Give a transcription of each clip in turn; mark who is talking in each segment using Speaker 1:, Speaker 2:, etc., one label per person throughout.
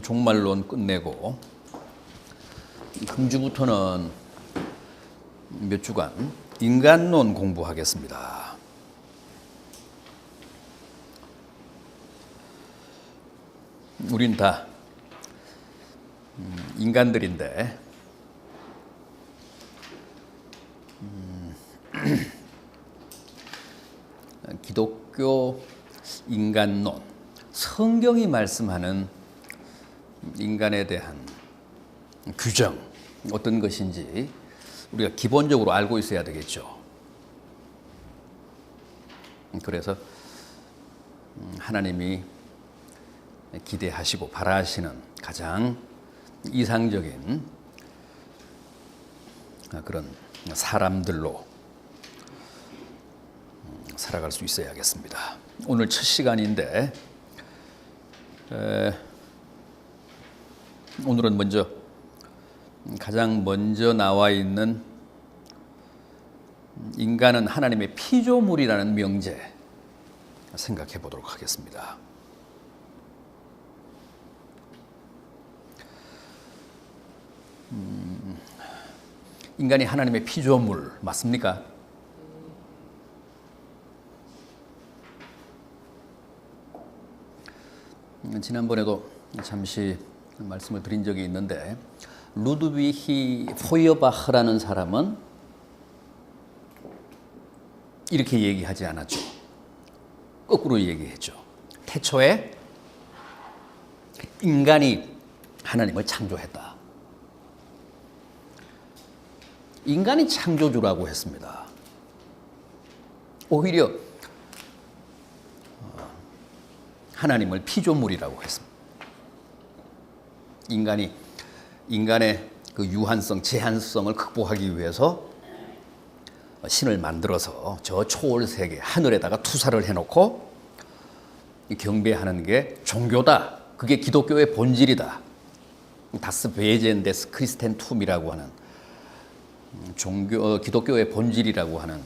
Speaker 1: 종말론 끝내고 금주부터는 몇 주간 인간론 공부하겠습니다. 우린 다 인간들인데 기독교 인간론, 성경이 말씀하는 인간에 대한 규정, 어떤 것인지 우리가 기본적으로 알고 있어야 되겠죠. 그래서 하나님이 기대하시고 바라시는 가장 이상적인 그런 사람들로 살아갈 수 있어야겠습니다. 오늘 첫 시간인데 오늘은 가장 먼저 나와 있는 인간은 하나님의 피조물이라는 명제 생각해 보도록 하겠습니다. 인간이 하나님의 피조물 맞습니까? 지난번에도 잠시 말씀을 드린 적이 있는데 루드비히 포이어바흐라는 사람은 이렇게 얘기하지 않았죠. 거꾸로 얘기했죠. 태초에 인간이 하나님을 창조했다. 인간이 창조주라고 했습니다. 오히려 하나님을 피조물이라고 했습니다. 인간의 그 유한성, 제한성을 극복하기 위해서 신을 만들어서 저 초월 세계 하늘에다가 투사를 해놓고 경배하는 게 종교다. 그게 기독교의 본질이다. 다스 베젠 데스 크리스텐툼이라고 하는 기독교의 본질이라고 하는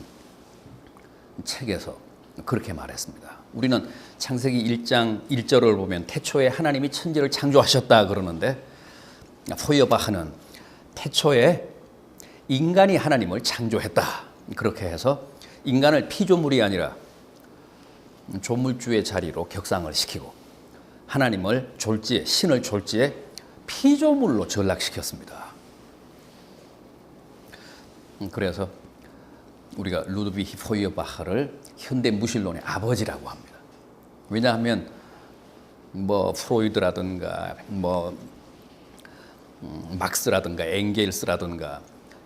Speaker 1: 책에서 그렇게 말했습니다. 우리는 창세기 1장 1절을 보면 태초에 하나님이 천지를 창조하셨다 그러는데 포이어바흐는 태초에 인간이 하나님을 창조했다. 그렇게 해서 인간을 피조물이 아니라 조물주의 자리로 격상을 시키고 하나님을 신을 졸지에 피조물로 전락시켰습니다. 그래서 우리가 루드비히 포이어바흐를 현대 무신론의 아버지라고 합니다. 왜냐하면 프로이드라든가 막스라든가 엥겔스라든가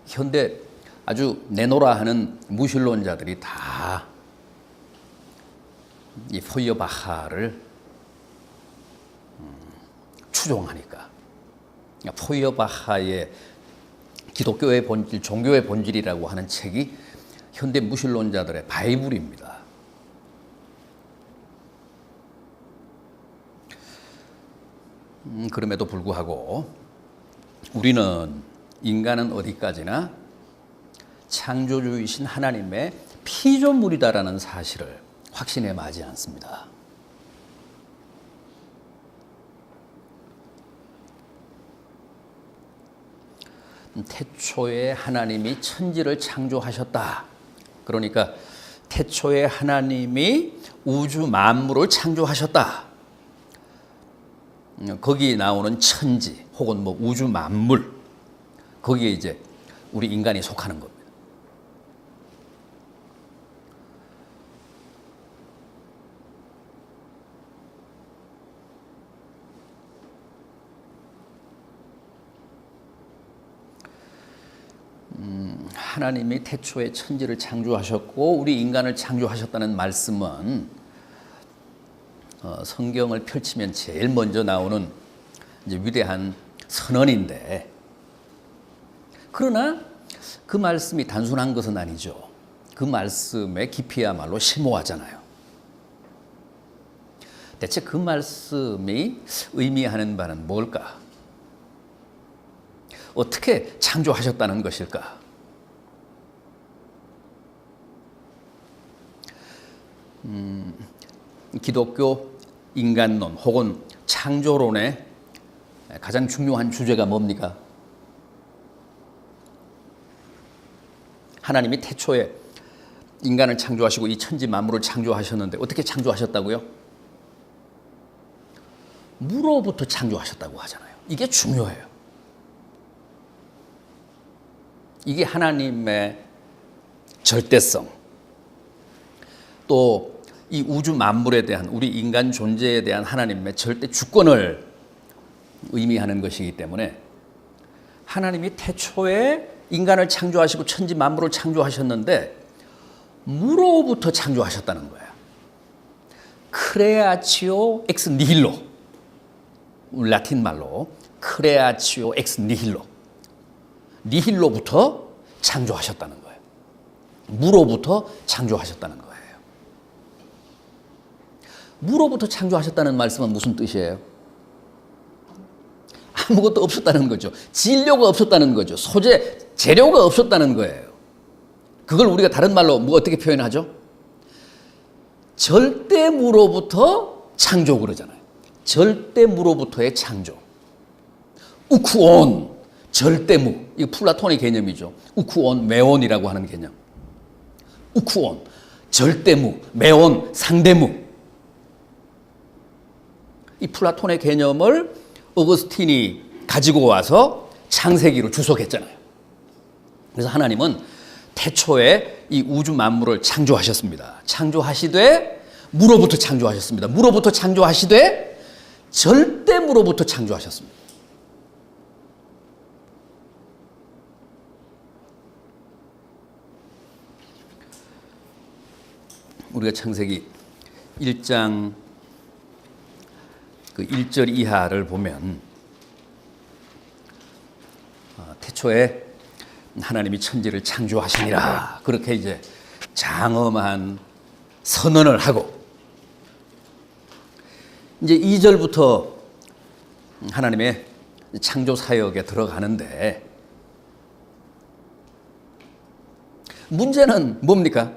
Speaker 1: 현대 아주 내노라 하는 무신론자들이 다 이 포이어바흐를 추종하니까 포이어바흐의 기독교의 본질, 종교의 본질이라고 하는 책이 현대 무신론자들의 바이블입니다. 그럼에도 불구하고 우리는 인간은 어디까지나 창조주이신 하나님의 피조물이다라는 사실을 확신에 마지 않습니다. 태초에 하나님이 천지를 창조하셨다. 그러니까 태초에 하나님이 우주 만물을 창조하셨다. 거기 나오는 천지 혹은 우주 만물, 거기에 이제 우리 인간이 속하는 겁니다. 하나님이 태초에 천지를 창조하셨고 우리 인간을 창조하셨다는 말씀은 성경을 펼치면 제일 먼저 나오는 이제 위대한 선언인데, 그러나 그 말씀이 단순한 것은 아니죠. 그 말씀의 깊이야말로 심오하잖아요. 대체 그 말씀이 의미하는 바는 뭘까? 어떻게 창조하셨다는 것일까? 기독교 인간론 혹은 창조론의 가장 중요한 주제가 뭡니까? 하나님이 태초에 인간을 창조하시고 이 천지 만물을 창조하셨는데 어떻게 창조하셨다고요? 물로부터 창조하셨다고 하잖아요. 이게 중요해요. 이게 하나님의 절대성, 또 이 우주 만물에 대한, 우리 인간 존재에 대한 하나님의 절대 주권을 의미하는 것이기 때문에 하나님이 태초에 인간을 창조하시고 천지 만물을 창조하셨는데 무로부터 창조하셨다는 거예요. 크레아치오 엑스 니힐로, 라틴 말로 크레아치오 엑스 니힐로, 니힐로부터 창조하셨다는 거예요. 무로부터 창조하셨다는 거예요. 무로부터 창조하셨다는 말씀은 무슨 뜻이에요? 아무것도 없었다는 거죠. 진료가 없었다는 거죠. 소재, 재료가 없었다는 거예요. 그걸 우리가 다른 말로 뭐 어떻게 표현하죠? 절대무로부터 창조 그러잖아요. 절대무로부터의 창조. 우쿠온, 절대무. 이거 플라톤의 개념이죠. 우쿠온, 메온이라고 하는 개념. 우쿠온, 절대무, 메온, 상대무. 이 플라톤의 개념을 어거스틴이 가지고 와서 창세기로 주석했잖아요. 그래서 하나님은 태초에 이 우주 만물을 창조하셨습니다. 창조하시되 무로부터 창조하셨습니다. 무로부터 창조하시되 절대무로부터 창조하셨습니다. 우리가 창세기 1장 그 1절 이하를 보면 태초에 하나님이 천지를 창조하시니라 그렇게 이제 장엄한 선언을 하고 이제 2절부터 하나님의 창조 사역에 들어가는데 문제는 뭡니까?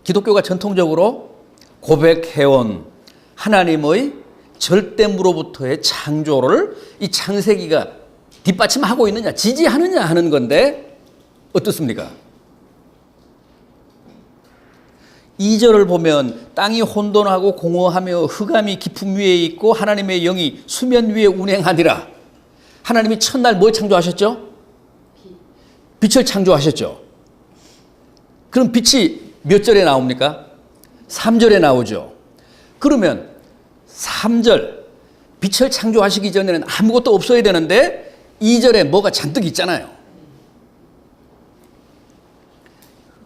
Speaker 1: 기독교가 전통적으로 고백해온 하나님의 절대무로부터의 창조를 이 창세기가 뒷받침하고 있느냐, 지지하느냐 하는 건데 어떻습니까? 2절을 보면 땅이 혼돈하고 공허하며 흑암이 깊음 위에 있고 하나님의 영이 수면 위에 운행하니라. 하나님이 첫날 뭘 창조하셨죠? 빛을 창조하셨죠. 그럼 빛이 몇 절에 나옵니까? 3절에 나오죠. 그러면 3절 빛을 창조하시기 전에는 아무것도 없어야 되는데 2절에 뭐가 잔뜩 있잖아요.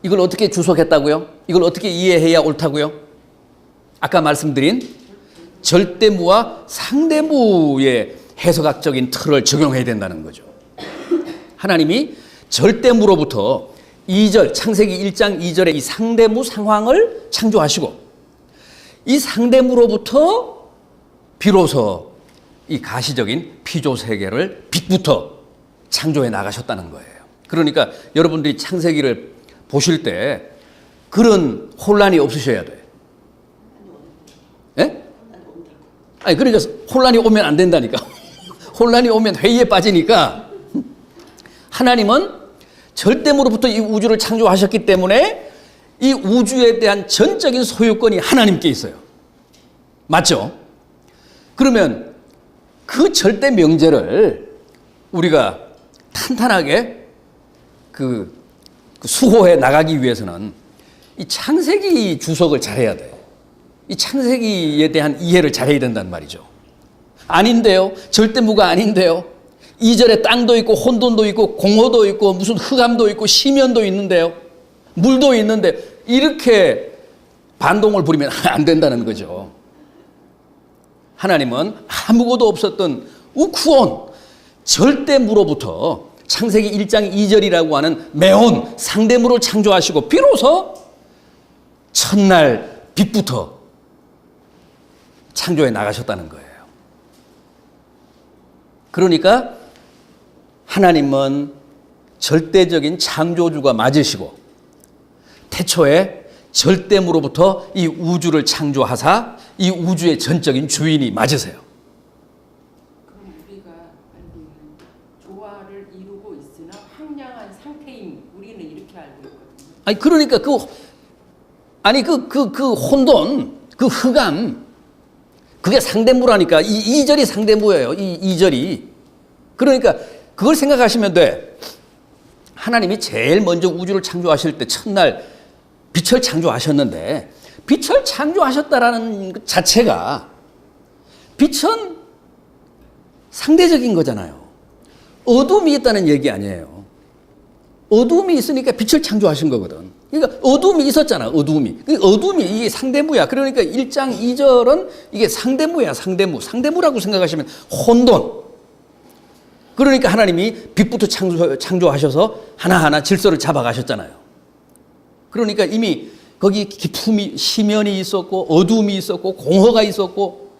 Speaker 1: 이걸 어떻게 주석했다고요? 이걸 어떻게 이해해야 옳다고요? 아까 말씀드린 절대무와 상대무의 해석학적인 틀을 적용해야 된다는 거죠. 하나님이 절대무로부터 2절, 창세기 1장 2절의 이 상대무 상황을 창조하시고 이 상대무로부터 비로소 이 가시적인 피조 세계를 빛부터 창조해 나가셨다는 거예요. 그러니까 여러분들이 창세기를 보실 때 그런 혼란이 없으셔야 돼. 예? 아니 그러니까 혼란이 오면 안 된다니까. 혼란이 오면 회의에 빠지니까 하나님은 절대무로부터 이 우주를 창조하셨기 때문에 이 우주에 대한 전적인 소유권이 하나님께 있어요. 맞죠? 그러면 그 절대 명제를 우리가 탄탄하게 수호해 나가기 위해서는 이 창세기 주석을 잘해야 돼. 이 창세기에 대한 이해를 잘해야 된단 말이죠. 아닌데요. 절대무가 아닌데요. 2절에 땅도 있고 혼돈도 있고 공허도 있고 무슨 흑암도 있고 심연도 있는데요. 물도 있는데 이렇게 반동을 부리면 안 된다는 거죠. 하나님은 아무것도 없었던 우쿠온 절대무로부터 창세기 1장 2절이라고 하는 매온 상대무를 창조하시고 비로소 첫날 빛부터 창조해 나가셨다는 거예요. 그러니까 하나님은 절대적인 창조주가 맞으시고 태초에 절대무로부터 이 우주를 창조하사 이 우주의 전적인 주인이 맞으세요. 아니 그러니까 그 혼돈, 그 흑암, 그게 상대무라니까. 이 2절이 상대무예요. 이 2절이. 그러니까 그걸 생각하시면 돼. 하나님이 제일 먼저 우주를 창조하실 때 첫날 빛을 창조하셨는데, 빛을 창조하셨다라는 것 자체가, 빛은 상대적인 거잖아요. 어둠이 있다는 얘기 아니에요. 어둠이 있으니까 빛을 창조하신 거거든. 그러니까 어둠이 있었잖아, 어둠이. 어둠이 이게 상대무야. 그러니까 1장 2절은 이게 상대무야, 상대무. 상대무라고 생각하시면 혼돈. 그러니까 하나님이 빛부터 창조하셔서 하나하나 질서를 잡아가셨잖아요. 그러니까 이미 거기 기품이, 심연이 있었고, 어둠이 있었고, 공허가 있었고,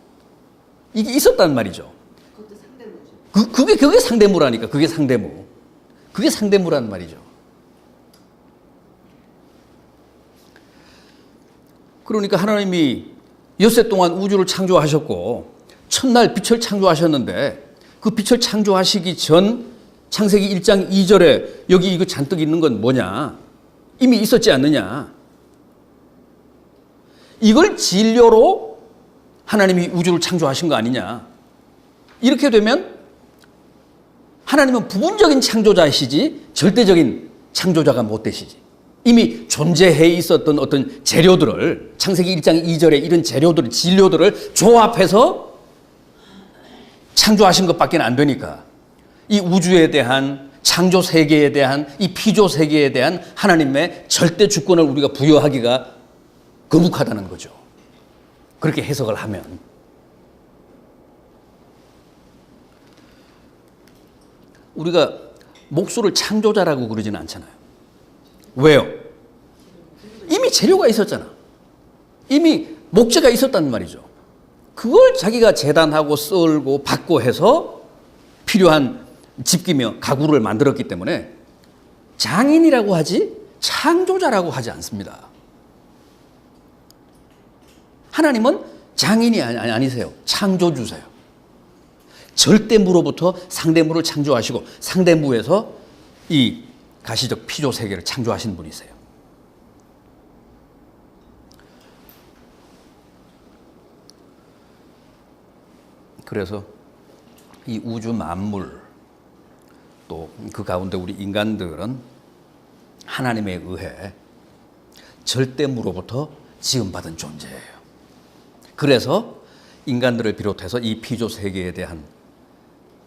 Speaker 1: 이게 있었단 말이죠.
Speaker 2: 그것도 상대무죠.
Speaker 1: 그게 상대무라니까. 그게 상대무. 그게 상대무란 말이죠. 그러니까 하나님이 엿새 동안 우주를 창조하셨고, 첫날 빛을 창조하셨는데, 그 빛을 창조하시기 전 창세기 1장 2절에 여기 이거 잔뜩 있는 건 뭐냐? 이미 있었지 않느냐? 이걸 진료로 하나님이 우주를 창조하신 거 아니냐? 이렇게 되면 하나님은 부분적인 창조자이시지 절대적인 창조자가 못 되시지. 이미 존재해 있었던 어떤 재료들을, 창세기 1장 2절에 이런 재료들을, 진료들을 조합해서 창조하신 것밖에 안 되니까 이 우주에 대한, 창조 세계에 대한, 이 피조 세계에 대한 하나님의 절대 주권을 우리가 부여하기가 거북하다는 거죠. 그렇게 해석을 하면. 우리가 목수를 창조자라고 그러지는 않잖아요. 왜요? 이미 재료가 있었잖아. 이미 목재가 있었단 말이죠. 그걸 자기가 재단하고 썰고 받고 해서 필요한 집기며 가구를 만들었기 때문에 장인이라고 하지 창조자라고 하지 않습니다. 하나님은 장인이 아니세요. 창조주세요. 절대무로부터 상대무를 창조하시고 상대무에서 이 가시적 피조 세계를 창조하신 분이세요. 그래서 이 우주 만물, 또 그 가운데 우리 인간들은 하나님에 의해 절대무로부터 지음받은 존재예요. 그래서 인간들을 비롯해서 이 피조 세계에 대한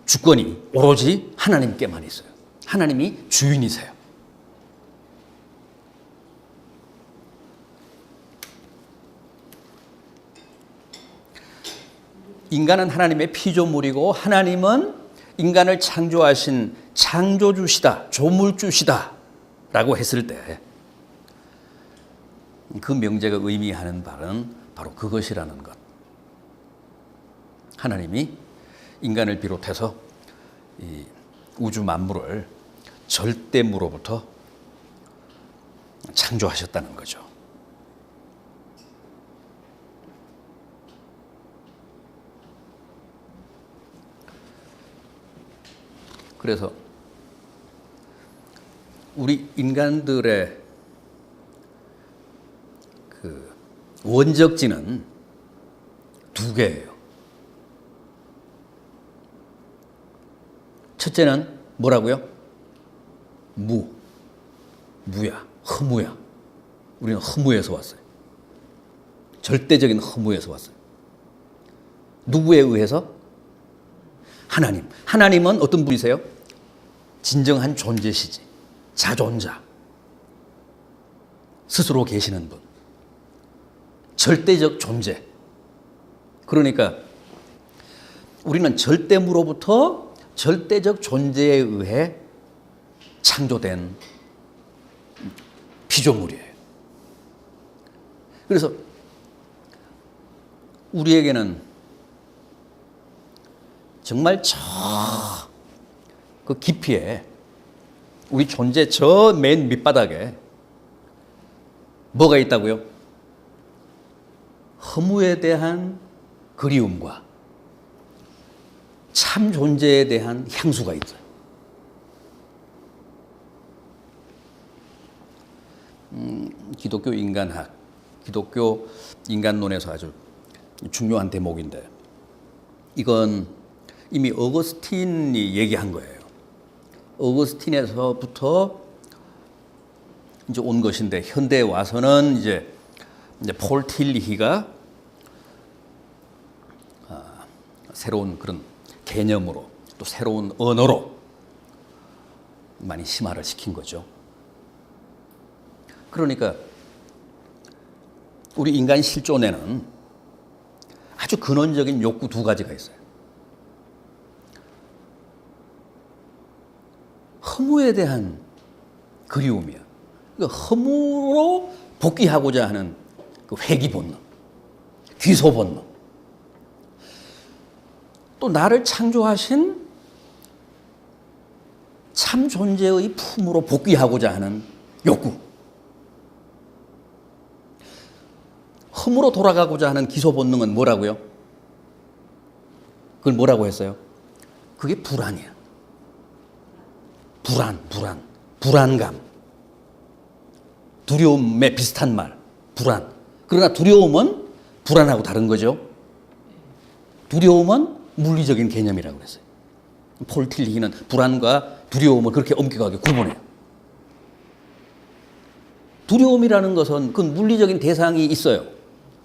Speaker 1: 주권이 오로지 하나님께만 있어요. 하나님이 주인이세요. 인간은 하나님의 피조물이고 하나님은 인간을 창조하신 창조주시다, 조물주시다 라고 했을 때 그 명제가 의미하는 바는 바로 그것이라는 것. 하나님이 인간을 비롯해서 이 우주 만물을 절대무로부터 창조하셨다는 거죠. 그래서 우리 인간들의 그 원적지는 두 개예요. 첫째는 뭐라고요? 무야, 허무야. 우리는 허무에서 왔어요. 절대적인 허무에서 왔어요. 누구에 의해서? 하나님. 하나님은 어떤 분이세요? 진정한 존재시지. 자존자. 스스로 계시는 분. 절대적 존재. 그러니까 우리는 절대무로부터 절대적 존재에 의해 창조된 피조물이에요. 그래서 우리에게는 정말 그 깊이에 우리 존재 저 맨 밑바닥에 뭐가 있다고요? 허무에 대한 그리움과 참 존재에 대한 향수가 있어요. 기독교 인간학, 기독교 인간론에서 아주 중요한 대목인데 이건 이미 어거스틴이 얘기한 거예요. 어거스틴에서부터 이제 온 것인데 현대에 와서는 이제 폴 틸리히가 새로운 그런 개념으로 또 새로운 언어로 많이 심화를 시킨 거죠. 그러니까 우리 인간 실존에는 아주 근원적인 욕구 두 가지가 있어요. 허무에 대한 그리움이야. 그러니까 허무로 복귀하고자 하는 그 회귀 본능, 귀소 본능. 또 나를 창조하신 참 존재의 품으로 복귀하고자 하는 욕구. 흠으로 돌아가고자 하는 기소 본능은 뭐라고요? 그걸 뭐라고 했어요? 그게 불안이야. 불안감. 두려움에 비슷한 말, 불안. 그러나 두려움은 불안하고 다른 거죠. 두려움은 물리적인 개념이라고 그랬어요. 폴 틸리히는 불안과 두려움을 그렇게 엄격하게 구분해요. 두려움이라는 것은 그 물리적인 대상이 있어요.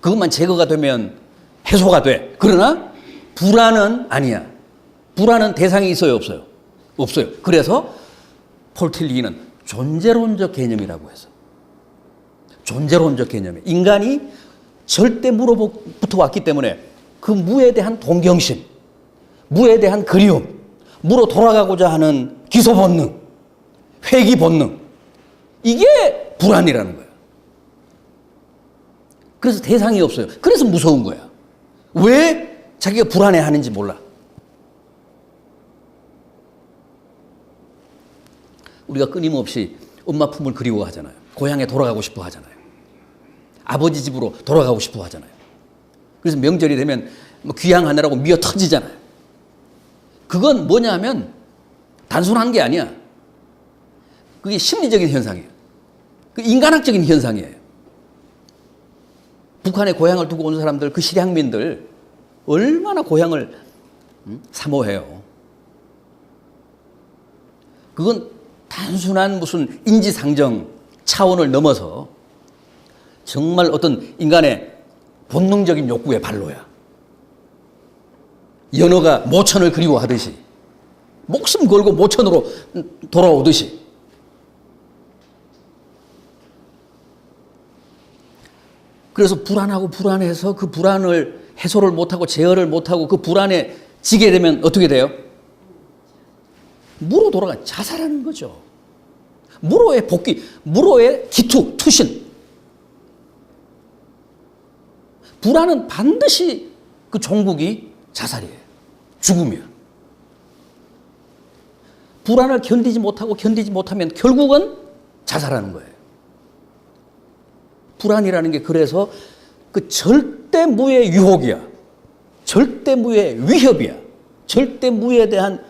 Speaker 1: 그것만 제거가 되면 해소가 돼. 그러나 불안은 아니야. 불안은 대상이 있어요, 없어요? 없어요. 그래서 폴 틸리히는 존재론적 개념이라고 해서 존재론적 개념이에요. 인간이 절대무로부터 왔기 때문에 그 무에 대한 동경심, 무에 대한 그리움, 무로 돌아가고자 하는 기소 본능, 회귀 본능, 이게 불안이라는 거예요. 그래서 대상이 없어요. 그래서 무서운 거야. 왜 자기가 불안해하는지 몰라. 우리가 끊임없이 엄마 품을 그리워하잖아요. 고향에 돌아가고 싶어 하잖아요. 아버지 집으로 돌아가고 싶어 하잖아요. 그래서 명절이 되면 귀향하느라고 미어 터지잖아요. 그건 뭐냐면 단순한 게 아니야. 그게 심리적인 현상이에요. 그 인간학적인 현상이에요. 북한에 고향을 두고 온 사람들, 그 실향민들 얼마나 고향을 사모해요. 그건 단순한 무슨 인지상정 차원을 넘어서 정말 어떤 인간의 본능적인 욕구의 발로야. 연어가 모천을 그리워하듯이, 목숨 걸고 모천으로 돌아오듯이. 그래서 불안하고 불안해서 그 불안을 해소를 못하고 제어를 못하고 그 불안에 지게 되면 어떻게 돼요? 무로 돌아가 자살하는 거죠. 무로의 복귀, 무로의 기투, 투신. 불안은 반드시 그 종국이 자살이에요. 죽음이야. 불안을 견디지 못하면 결국은 자살하는 거예요. 불안이라는 게 그래서 그 절대무의 유혹이야. 절대무의 위협이야. 절대무에 대한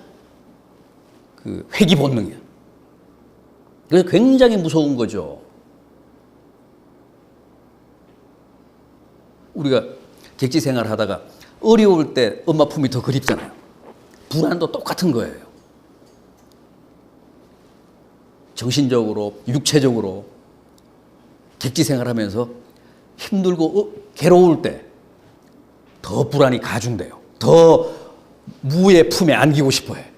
Speaker 1: 그 회귀 본능이야. 그래서 굉장히 무서운 거죠. 우리가 객지 생활을 하다가 어려울 때 엄마 품이 더 그립잖아요. 불안도 똑같은 거예요. 정신적으로, 육체적으로 객지 생활하면서 힘들고 괴로울 때 더 불안이 가중돼요. 더 무의 품에 안기고 싶어 해.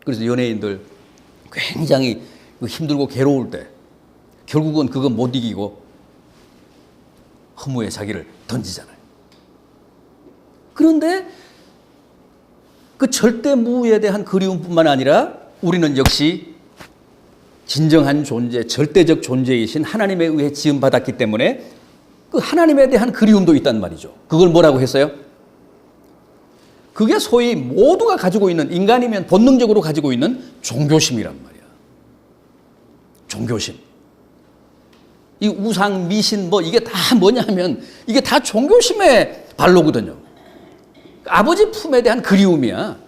Speaker 1: 그래서 연예인들 굉장히 힘들고 괴로울 때 결국은 그거 못 이기고 허무에 자기를 던지잖아요. 그런데 그 절대무에 대한 그리움뿐만 아니라 우리는 역시 진정한 존재, 절대적 존재이신 하나님에 의해 지음받았기 때문에 그 하나님에 대한 그리움도 있단 말이죠. 그걸 뭐라고 했어요? 그게 소위 모두가 가지고 있는, 인간이면 본능적으로 가지고 있는 종교심이란 말이야. 종교심. 이 우상, 미신, 이게 다 뭐냐면 이게 다 종교심의 발로거든요. 아버지 품에 대한 그리움이야.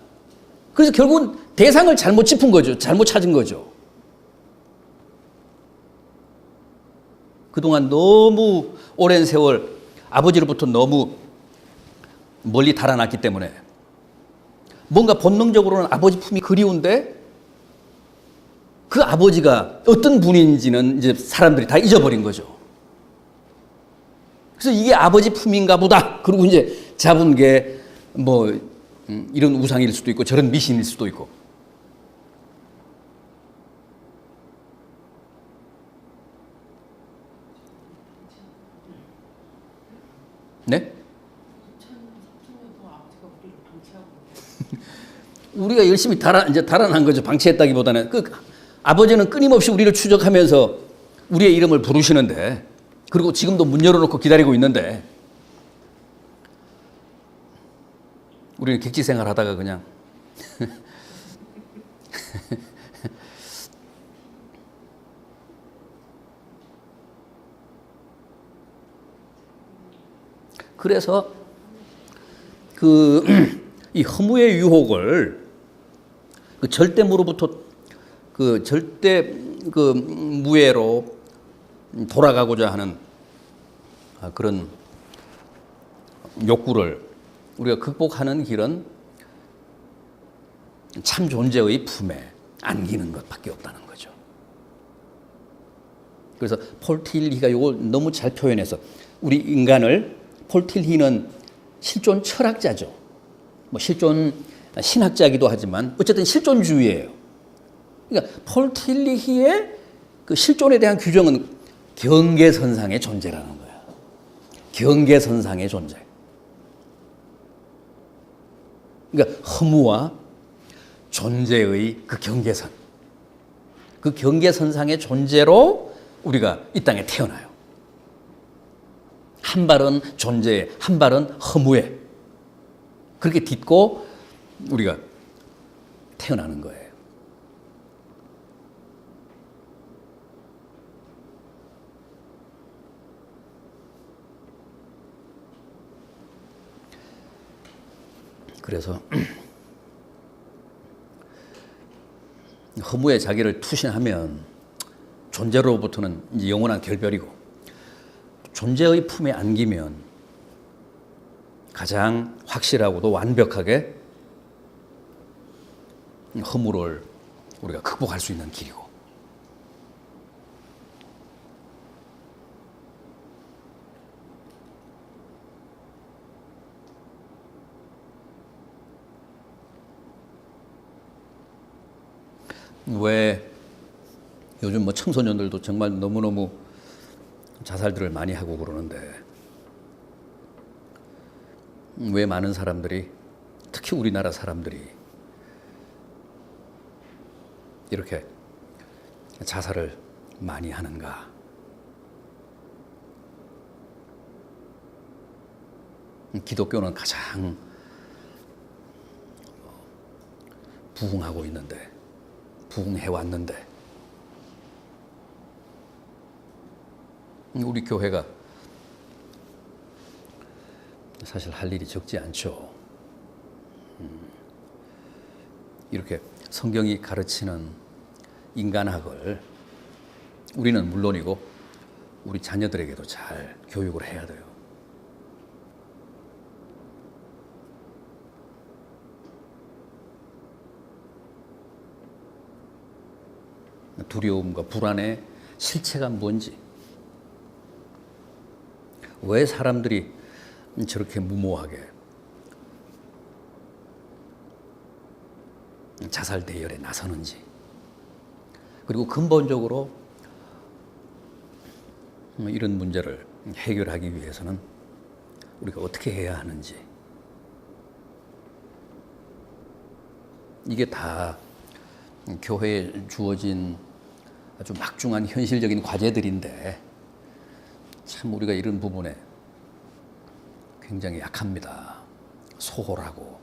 Speaker 1: 그래서 결국은 대상을 잘못 짚은 거죠. 잘못 찾은 거죠. 그동안 너무 오랜 세월 아버지로부터 너무 멀리 달아났기 때문에 뭔가 본능적으로는 아버지 품이 그리운데 그 아버지가 어떤 분인지는 이제 사람들이 다 잊어버린 거죠. 그래서 이게 아버지 품인가 보다. 그리고 이제 잡은 게 뭐 이런 우상일 수도 있고 저런 미신일 수도 있고. 네? 우리가 열심히 이제 달아난 거죠. 방치했다기보다는 그 아버지는 끊임없이 우리를 추적하면서 우리의 이름을 부르시는데, 그리고 지금도 문 열어놓고 기다리고 있는데, 우리는 객지생활 하다가 그냥 그래서 이 허무의 유혹을 그 절대무로부터 그 절대 그 무예로 돌아가고자 하는 그런 욕구를 우리가 극복하는 길은 참 존재의 품에 안기는 것밖에 없다는 거죠. 그래서 폴 틸리히가 이걸 너무 잘 표현해서 우리 인간을, 폴 틸리히는 실존 철학자죠. 뭐 실존 신학자이기도 하지만 어쨌든 실존주의예요. 그러니까 폴 틸리히의 그 실존에 대한 규정은 경계선상의 존재라는 거야. 경계선상의 존재. 그러니까 허무와 존재의 그 경계선. 그 경계선상의 존재로 우리가 이 땅에 태어나요. 한 발은 존재에, 한 발은 허무에. 그렇게 딛고 우리가 태어나는 거예요. 그래서 허무에 자기를 투신하면 존재로부터는 이제 영원한 결별이고, 존재의 품에 안기면 가장 확실하고도 완벽하게 허무를 우리가 극복할 수 있는 길이고, 왜 요즘 뭐 청소년들도 정말 너무너무 자살들을 많이 하고 그러는데, 왜 많은 사람들이, 특히 우리나라 사람들이 이렇게 자살을 많이 하는가? 기독교는 가장 부흥하고 있는데, 부흥해왔는데, 우리 교회가 사실 할 일이 적지 않죠. 이렇게 성경이 가르치는 인간학을 우리는 물론이고 우리 자녀들에게도 잘 교육을 해야 돼요. 두려움과 불안의 실체가 뭔지, 왜 사람들이 저렇게 무모하게 자살 대열에 나서는지, 그리고 근본적으로 이런 문제를 해결하기 위해서는 우리가 어떻게 해야 하는지, 이게 다 교회에 주어진 아주 막중한 현실적인 과제들인데, 참 우리가 이런 부분에 굉장히 약합니다. 소홀하고,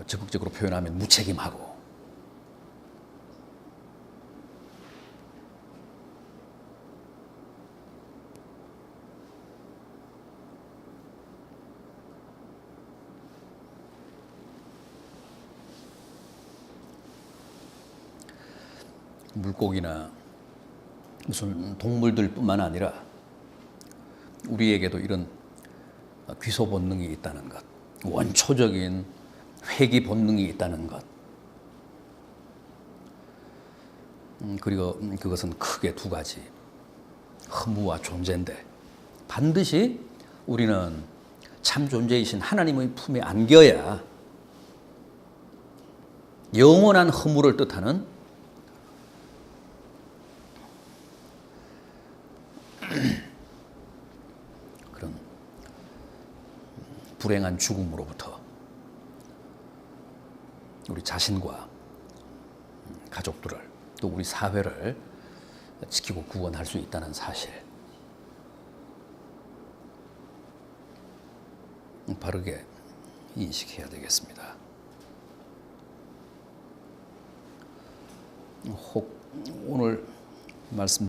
Speaker 1: 적극적으로 표현하면 무책임하고. 물고기나 무슨 동물들뿐만 아니라 우리에게도 이런 귀소 본능이 있다는 것, 원초적인 회귀 본능이 있다는 것. 그리고 그것은 크게 두 가지, 허무와 존재인데 반드시 우리는 참 존재이신 하나님의 품에 안겨야 영원한 허무를 뜻하는 그런 불행한 죽음으로부터 우리 자신과 가족들을 또 우리 사회를 지키고 구원할 수 있다는 사실, 바르게 인식해야 되겠습니다. 혹 오늘 말씀